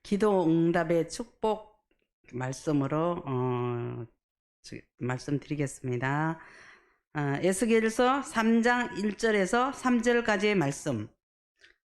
기도 응답의 축복 말씀으로 말씀드리겠습니다. 에스겔서 3장 1절에서 3절까지의 말씀.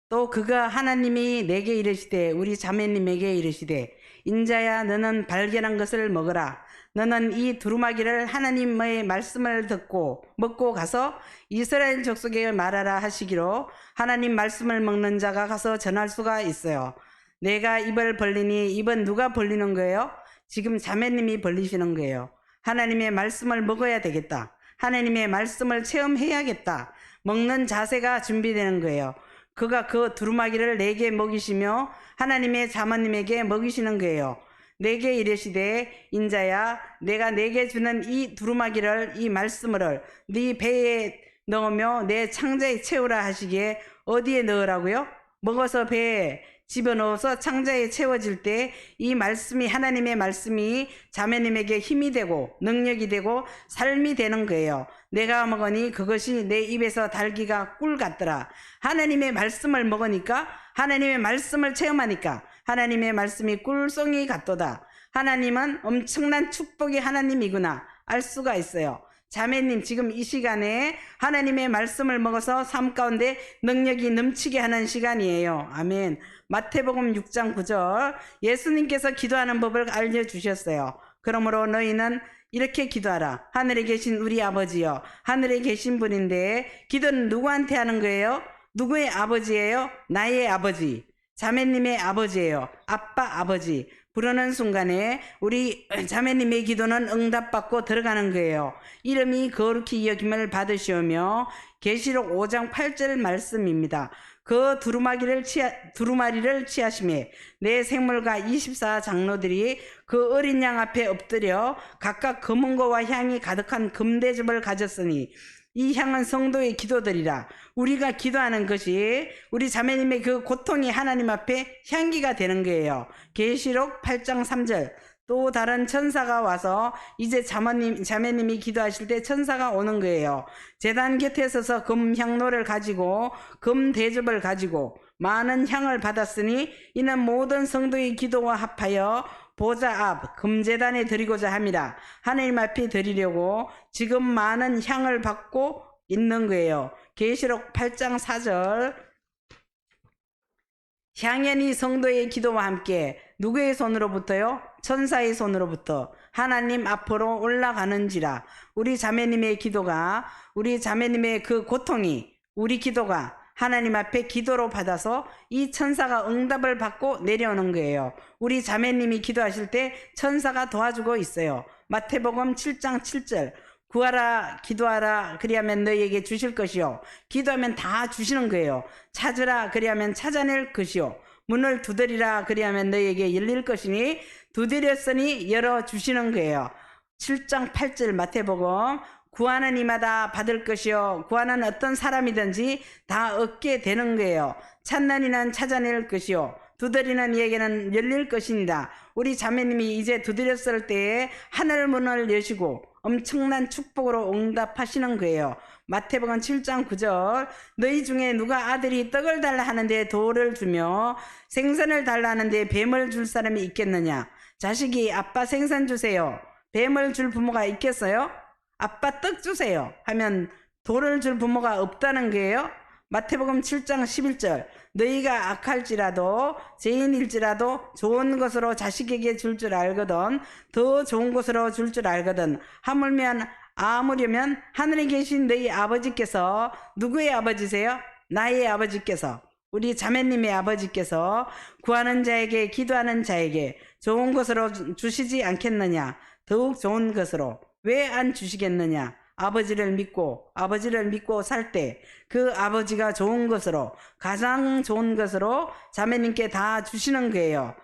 또 그가 하나님이 내게 이르시되 우리 자매님에게 이르시되 인자야 너는 발견한 것을 먹으라. 너는 이 두루마기를 하나님의 말씀을 듣고 먹고 가서 이스라엘 족속에 말하라 하시기로 하나님 말씀을 먹는 자가 가서 전할 수가 있어요. 내가 입을 벌리니 입은 누가 벌리는 거예요? 지금 자매님이 벌리시는 거예요. 하나님의 말씀을 먹어야 되겠다. 하나님의 말씀을 체험해야겠다. 먹는 자세가 준비되는 거예요. 그가 그 두루마기를 내게 먹이시며 하나님의 자매님에게 먹이시는 거예요. 내게 이르시되 인자야 내가 내게 주는 이 두루마기를 이 말씀을 네 배에 넣으며 내 창자에 채우라 하시기에 어디에 넣으라고요? 먹어서 배에 집어넣어서 창자에 채워질 때 이 말씀이 하나님의 말씀이 자매님에게 힘이 되고 능력이 되고 삶이 되는 거예요. 내가 먹으니 그것이 내 입에서 달기가 꿀 같더라. 하나님의 말씀을 먹으니까 하나님의 말씀을 체험하니까 하나님의 말씀이 꿀송이 같도다. 하나님은 엄청난 축복의 하나님이구나 알 수가 있어요. 자매님 지금 이 시간에 하나님의 말씀을 먹어서 삶 가운데 능력이 넘치게 하는 시간이에요. 아멘. 마태복음 6장 9절 예수님께서 기도하는 법을 알려주셨어요. 그러므로 너희는 이렇게 기도하라. 하늘에 계신 우리 아버지여. 하늘에 계신 분인데 기도는 누구한테 하는 거예요? 누구의 아버지예요? 나의 아버지. 자매님의 아버지예요. 아빠 아버지. 부르는 순간에 우리 자매님의 기도는 응답받고 들어가는 거예요. 이름이 거룩히 여김을 받으시오며 계시록 5장 8절 말씀입니다. 그 두루마리를 취하심에 내 생물과 24장로들이 그 어린 양 앞에 엎드려 각각 검은 거와 향이 가득한 금대접을 가졌으니 이 향은 성도의 기도들이라. 우리가 기도하는 것이 우리 자매님의 그 고통이 하나님 앞에 향기가 되는 거예요. 계시록 8장 3절 또 다른 천사가 와서 이제 자매님이 기도하실 때 천사가 오는 거예요. 제단 곁에 서서 금향로를 가지고 금대접을 가지고 많은 향을 받았으니 이는 모든 성도의 기도와 합하여 보좌 앞 금제단에 드리고자 함이라. 하나님 앞에 드리려고 지금 많은 향을 받고 있는 거예요. 계시록 8장 4절 향연이 성도의 기도와 함께 누구의 손으로부터요? 천사의 손으로부터 하나님 앞으로 올라가는지라. 우리 자매님의 기도가 우리 자매님의 그 고통이 우리 기도가 하나님 앞에 기도로 받아서 이 천사가 응답을 받고 내려오는 거예요. 우리 자매님이 기도하실 때 천사가 도와주고 있어요. 마태복음 7장 7절 구하라 기도하라 그리하면 너희에게 주실 것이요 기도하면 다 주시는 거예요. 찾으라 그리하면 찾아낼 것이요 문을 두드리라 그리하면 너희에게 열릴 것이니 두드렸으니 열어주시는 거예요. 7장 8절 마태복음 구하는 이마다 받을 것이요 구하는 어떤 사람이든지 다 얻게 되는 거예요. 찾는 이는 찾아낼 것이요 두드리는 이에게는 열릴 것입니다. 우리 자매님이 이제 두드렸을 때에 하늘 문을 여시고 엄청난 축복으로 응답하시는 거예요. 마태복음 7장 9절 너희 중에 누가 아들이 떡을 달라 하는데 돌을 주며 생선을 달라 하는데 뱀을 줄 사람이 있겠느냐? 자식이 아빠 생선 주세요. 뱀을 줄 부모가 있겠어요? 아빠 떡 주세요 하면 돌을 줄 부모가 없다는 거예요. 마태복음 7장 11절 너희가 악할지라도 죄인일지라도 좋은 것으로 자식에게 줄 줄 알거든 더 좋은 것으로 줄 줄 알거든 하물며 아무려면 하늘에 계신 너희 아버지께서 누구의 아버지세요? 나의 아버지께서 우리 자매님의 아버지께서 구하는 자에게 기도하는 자에게 좋은 것으로 주시지 않겠느냐? 더욱 좋은 것으로 왜 안 주시겠느냐? 아버지를 믿고 살 때 그 아버지가 좋은 것으로 가장 좋은 것으로 자매님께 다 주시는 거예요.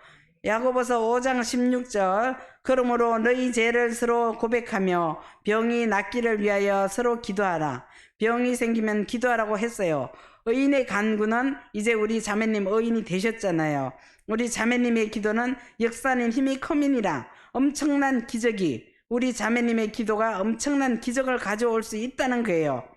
야고보서 5장 16절 그러므로 너희 죄를 서로 고백하며 병이 낫기를 위하여 서로 기도하라. 병이 생기면 기도하라고 했어요. 의인의 간구는 이제 우리 자매님 의인이 되셨잖아요. 우리 자매님의 기도는 역사는 힘이 커민이라. 엄청난 기적이 우리 자매님의 기도가 엄청난 기적을 가져올 수 있다는 거예요.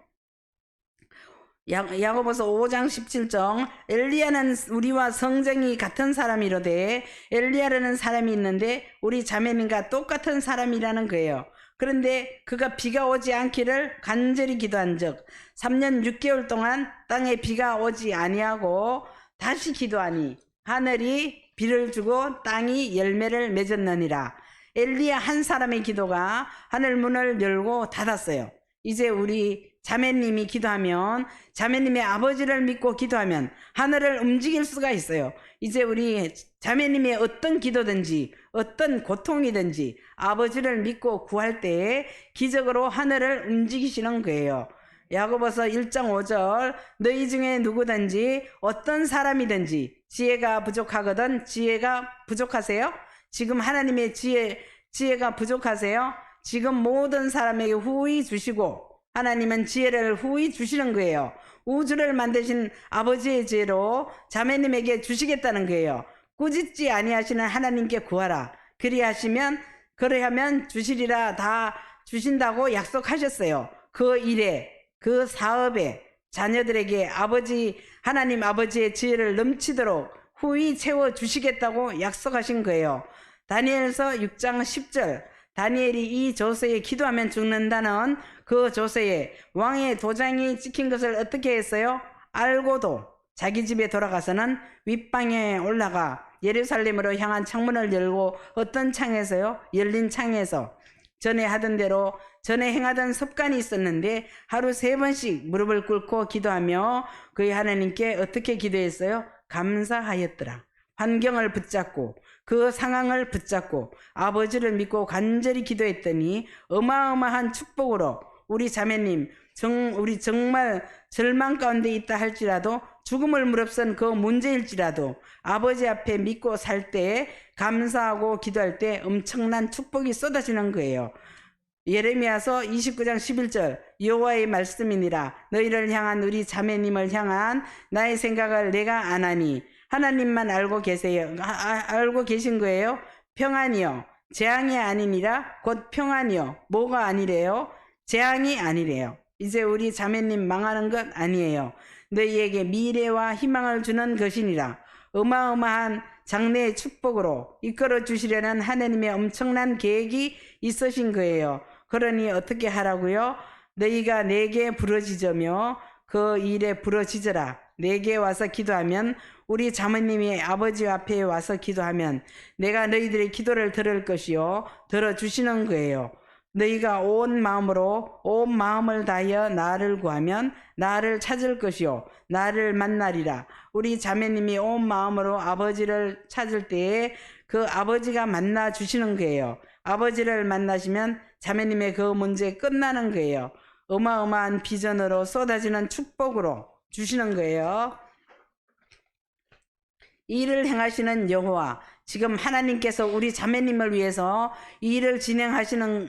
야고보서 5장 17절 엘리야는 우리와 성정이 같은 사람이로되 엘리야라는 사람이 있는데 우리 자매님과 똑같은 사람이라는 거예요. 그런데 그가 비가 오지 않기를 간절히 기도한 적 3년 6개월 동안 땅에 비가 오지 아니하고 다시 기도하니 하늘이 비를 주고 땅이 열매를 맺었느니라. 엘리야 한 사람의 기도가 하늘 문을 열고 닫았어요. 이제 우리 자매님이 기도하면, 자매님의 아버지를 믿고 기도하면 하늘을 움직일 수가 있어요. 이제 우리 자매님의 어떤 기도든지 어떤 고통이든지 아버지를 믿고 구할 때 기적으로 하늘을 움직이시는 거예요. 야고보서 1장 5절 너희 중에 누구든지 어떤 사람이든지 지혜가 부족하거든. 지혜가 부족하세요? 지금 하나님의 지혜가 부족하세요? 지금 모든 사람에게 후히 주시고 하나님은 지혜를 후히 주시는 거예요. 우주를 만드신 아버지의 지혜로 자매님에게 주시겠다는 거예요. 꾸짖지 아니하시는 하나님께 구하라. 그리하면 주시리라. 다 주신다고 약속하셨어요. 그 일에, 그 사업에 자녀들에게 하나님 아버지의 지혜를 넘치도록 후히 채워 주시겠다고 약속하신 거예요. 다니엘서 6장 10절 다니엘이 이 조서에 기도하면 죽는다는 그 조서에 왕의 도장이 찍힌 것을 어떻게 했어요? 알고도 자기 집에 돌아가서는 윗방에 올라가 예루살렘으로 향한 창문을 열고 어떤 창에서요? 열린 창에서 전에 하던 대로 전에 행하던 습관이 있었는데 하루 3번씩 무릎을 꿇고 기도하며 그의 하나님께 어떻게 기도했어요? 감사하였더라. 환경을 붙잡고 그 상황을 붙잡고 아버지를 믿고 간절히 기도했더니 어마어마한 축복으로 우리 자매님 우리 정말 절망 가운데 있다 할지라도 죽음을 무릅쓴 그 문제일지라도 아버지 앞에 믿고 살 때 감사하고 기도할 때 엄청난 축복이 쏟아지는 거예요. 예레미야서 29장 11절 여호와의 말씀이니라. 너희를 향한 우리 자매님을 향한 나의 생각을 내가 아나니 하나님만 알고 계세요. 알고 계신 거예요. 평안이요 재앙이 아니니라. 곧 평안이요 뭐가 아니래요? 재앙이 아니래요. 이제 우리 자매님 망하는 것 아니에요. 너희에게 미래와 희망을 주는 것이니라. 어마어마한 장래의 축복으로 이끌어 주시려는 하나님의 엄청난 계획이 있으신 거예요. 그러니 어떻게 하라고요? 너희가 내게 부르짖으며 그 일에 부르짖으라. 내게 와서 기도하면 우리 자매님이 아버지 앞에 와서 기도하면 내가 너희들의 기도를 들을 것이요 들어주시는 거예요. 너희가 온 마음을 다하여 나를 구하면 나를 찾을 것이요 나를 만나리라. 우리 자매님이 온 마음으로 아버지를 찾을 때에 그 아버지가 만나 주시는 거예요. 아버지를 만나시면 자매님의 그 문제 끝나는 거예요. 어마어마한 비전으로 쏟아지는 축복으로 주시는 거예요. 이 일을 행하시는 여호와, 지금 하나님께서 우리 자매님을 위해서 이 일을 진행하시는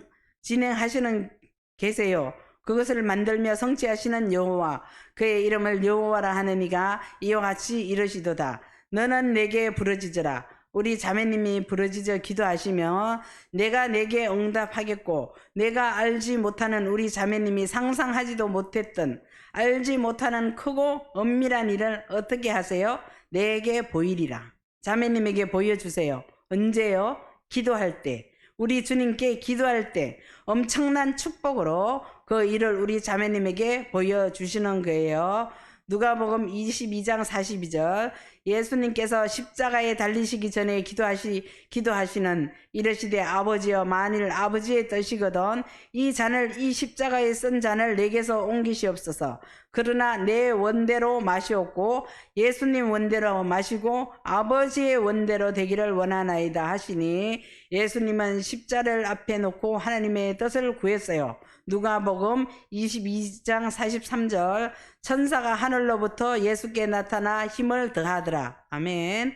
계세요. 그것을 만들며 성취하시는 여호와, 그의 이름을 여호와라 하는 이가 이와 같이 이르시도다. 너는 내게 부르짖으라. 우리 자매님이 부르짖어 기도하시며 내가 내게 응답하겠고, 내가 알지 못하는 우리 자매님이 상상하지도 못했던 알지 못하는 크고 엄밀한 일을 어떻게 하세요? 내게 보이리라. 자매님에게 보여주세요. 언제요? 기도할 때. 우리 주님께 기도할 때 엄청난 축복으로 그 일을 우리 자매님에게 보여주시는 거예요. 누가복음 22장 42절 예수님께서 십자가에 달리시기 전에 기도하시는 이르시되 아버지여, 만일 아버지의 뜻이거든 이 잔을, 이 십자가에 쓴 잔을 내게서 옮기시옵소서. 그러나 내 원대로 마시옵고 예수님 원대로 마시고 아버지의 원대로 되기를 원하나이다 하시니, 예수님은 십자를 앞에 놓고 하나님의 뜻을 구했어요. 누가복음 22장 43절 천사가 하늘로부터 예수께 나타나 힘을 더하더라. 아멘.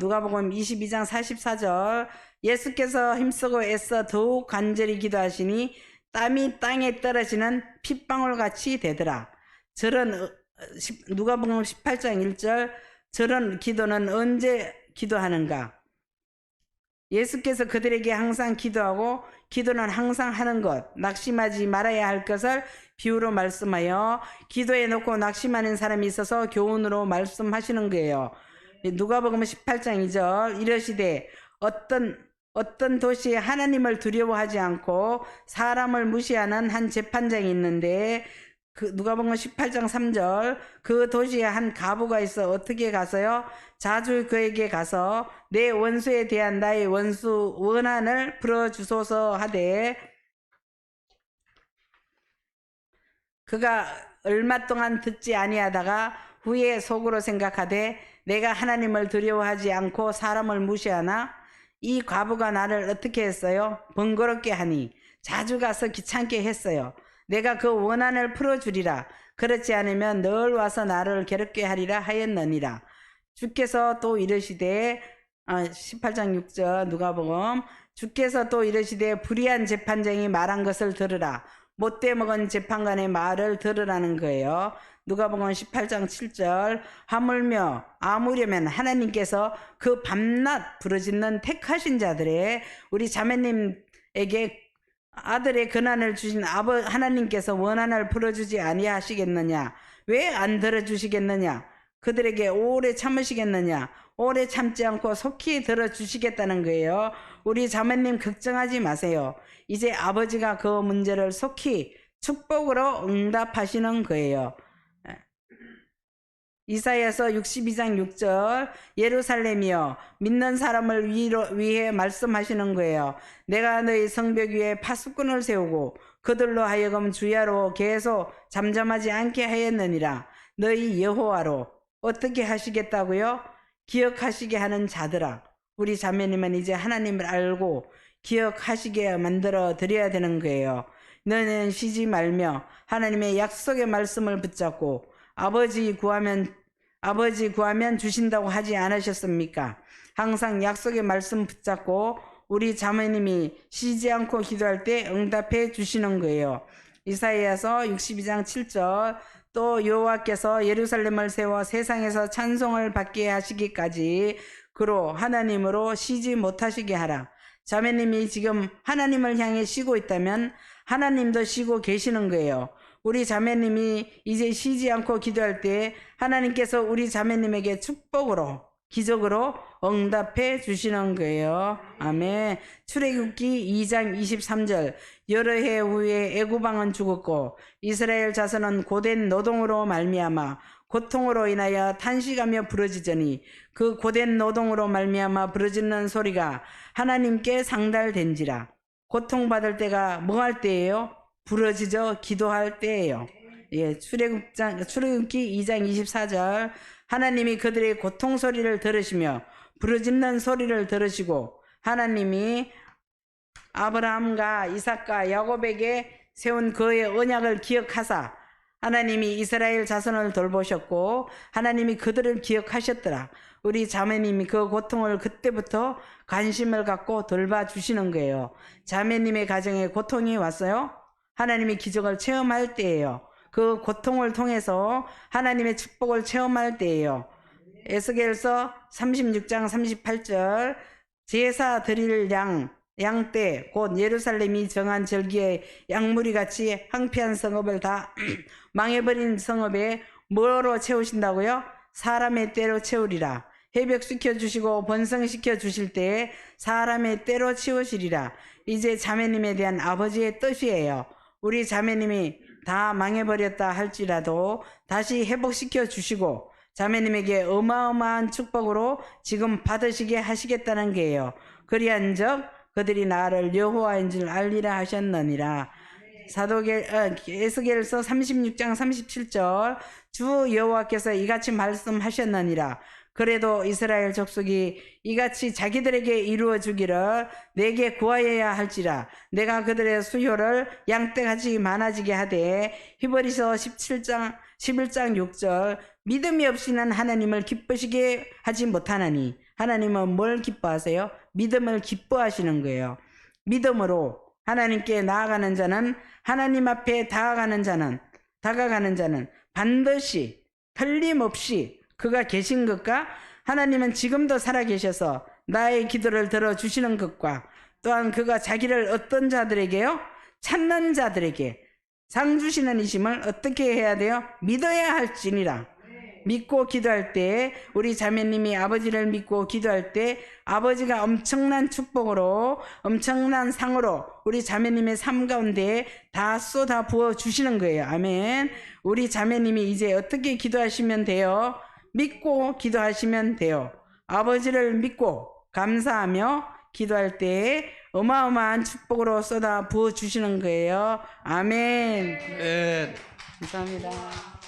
누가복음 22장 44절 예수께서 힘쓰고 애써 더욱 간절히 기도하시니 땀이 땅에 떨어지는 핏방울 같이 되더라. 누가복음 18장 1절 저런 기도는 언제 기도하는가? 예수께서 그들에게 항상 기도하고 기도는 항상 하는 것, 낙심하지 말아야 할 것을 비유로 말씀하여 기도해 놓고 낙심하는 사람이 있어서 교훈으로 말씀하시는 거예요. 누가복음 18장 2절 이러시되 어떤 도시에 하나님을 두려워하지 않고 사람을 무시하는 한 재판장이 있는데 누가복음 18장 3절 그 도시에 한 과부가 있어 어떻게 가서요? 자주 그에게 가서 내 원수에 대한 나의 원수 원한을 풀어주소서 하되 그가 얼마 동안 듣지 아니하다가 후에 속으로 생각하되 내가 하나님을 두려워하지 않고 사람을 무시하나 이 과부가 나를 어떻게 했어요? 번거롭게 하니 자주 가서 귀찮게 했어요. 내가 그 원한을 풀어주리라. 그렇지 않으면 늘 와서 나를 괴롭게 하리라 하였느니라. 주께서 또 이르시되 18장 6절 누가복음 주께서 또 이르시되 불의한 재판장이 말한 것을 들으라. 못돼 먹은 재판관의 말을 들으라는 거예요. 누가복음 18장 7절 하물며 아무려면 하나님께서 그 밤낮 부르짖는 택하신 자들의 우리 자매님에게 아들의 근한을 주신 하나님께서 원한을 풀어주지 아니하시겠느냐? 왜 안 들어주시겠느냐? 그들에게 오래 참으시겠느냐? 오래 참지 않고 속히 들어주시겠다는 거예요. 우리 자매님 걱정하지 마세요. 이제 아버지가 그 문제를 속히 축복으로 응답하시는 거예요. 이사야서 62장 6절 예루살렘이여 믿는 사람을 위해 말씀하시는 거예요. 내가 너희 성벽 위에 파수꾼을 세우고 그들로 하여금 주야로 계속 잠잠하지 않게 하였느니라. 너희 여호와로 어떻게 하시겠다고요? 기억하시게 하는 자들아. 우리 자매님은 이제 하나님을 알고 기억하시게 만들어 드려야 되는 거예요. 너는 쉬지 말며 하나님의 약속의 말씀을 붙잡고 아버지 구하면 주신다고 하지 않으셨습니까? 항상 약속의 말씀 붙잡고 우리 자매님이 쉬지 않고 기도할 때 응답해 주시는 거예요. 이사야서 62장 7절 또 여호와께서 예루살렘을 세워 세상에서 찬송을 받게 하시기까지 그로 하나님으로 쉬지 못하시게 하라. 자매님이 지금 하나님을 향해 쉬고 있다면 하나님도 쉬고 계시는 거예요. 우리 자매님이 이제 쉬지 않고 기도할 때 하나님께서 우리 자매님에게 축복으로 기적으로 응답해 주시는 거예요. 아멘. 출애굽기 2장 23절 여러 해 후에 애굽왕은 죽었고 이스라엘 자손은 고된 노동으로 말미암아 고통으로 인하여 탄식하며 부르짖으니 그 고된 노동으로 말미암아 부르짖는 소리가 하나님께 상달된지라. 고통받을 때가 뭐 할 때예요? 부르짖어 기도할 때예요. 예, 출애굽기 2장 24절 하나님이 그들의 고통 소리를 들으시며 부르짖는 소리를 들으시고 하나님이 아브라함과 이삭과 야곱에게 세운 그의 언약을 기억하사 하나님이 이스라엘 자손을 돌보셨고 하나님이 그들을 기억하셨더라. 우리 자매님이 그 고통을 그때부터 관심을 갖고 돌봐주시는 거예요. 자매님의 가정에 고통이 왔어요? 하나님의 기적을 체험할 때예요. 그 고통을 통해서 하나님의 축복을 체험할 때예요. 에스겔서 36장 38절 제사 드릴 양떼 곧 예루살렘이 정한 절기에 양무리같이 황폐한 성읍을 다 망해버린 성읍에 뭐로 채우신다고요? 사람의 때로 채우리라. 회복시켜 주시고 번성시켜 주실 때에 사람의 때로 채우시리라. 이제 자매님에 대한 아버지의 뜻이에요. 우리 자매님이 다 망해버렸다 할지라도 다시 회복시켜 주시고 자매님에게 어마어마한 축복으로 지금 받으시게 하시겠다는 게예요. 그리한즉 그들이 나를 여호와인 줄 알리라 하셨느니라. 에스겔서 36장 37절 주 여호와께서 이같이 말씀하셨느니라. 그래도 이스라엘 족속이 이같이 자기들에게 이루어 주기를 내게 구하여야 할지라. 내가 그들의 수요를 양떼같이 많아지게 하되 히브리서 11장 6절 믿음이 없이는 하나님을 기쁘시게 하지 못하나니. 하나님은 뭘 기뻐하세요? 믿음을 기뻐하시는 거예요. 믿음으로 하나님께 나아가는 자는 하나님 앞에 다가가는 자는 반드시 틀림없이 그가 계신 것과 하나님은 지금도 살아계셔서 나의 기도를 들어주시는 것과 또한 그가 자기를 어떤 자들에게요? 찾는 자들에게 상 주시는 이심을 어떻게 해야 돼요? 믿어야 할지니라. 믿고 기도할 때, 우리 자매님이 아버지를 믿고 기도할 때 아버지가 엄청난 축복으로, 엄청난 상으로 우리 자매님의 삶 가운데 다 쏟아 부어 주시는 거예요. 아멘. 우리 자매님이 이제 어떻게 기도하시면 돼요? 믿고 기도하시면 돼요. 아버지를 믿고 감사하며 기도할 때 어마어마한 축복으로 쏟아 부어 주시는 거예요. 아멘. 예. 감사합니다.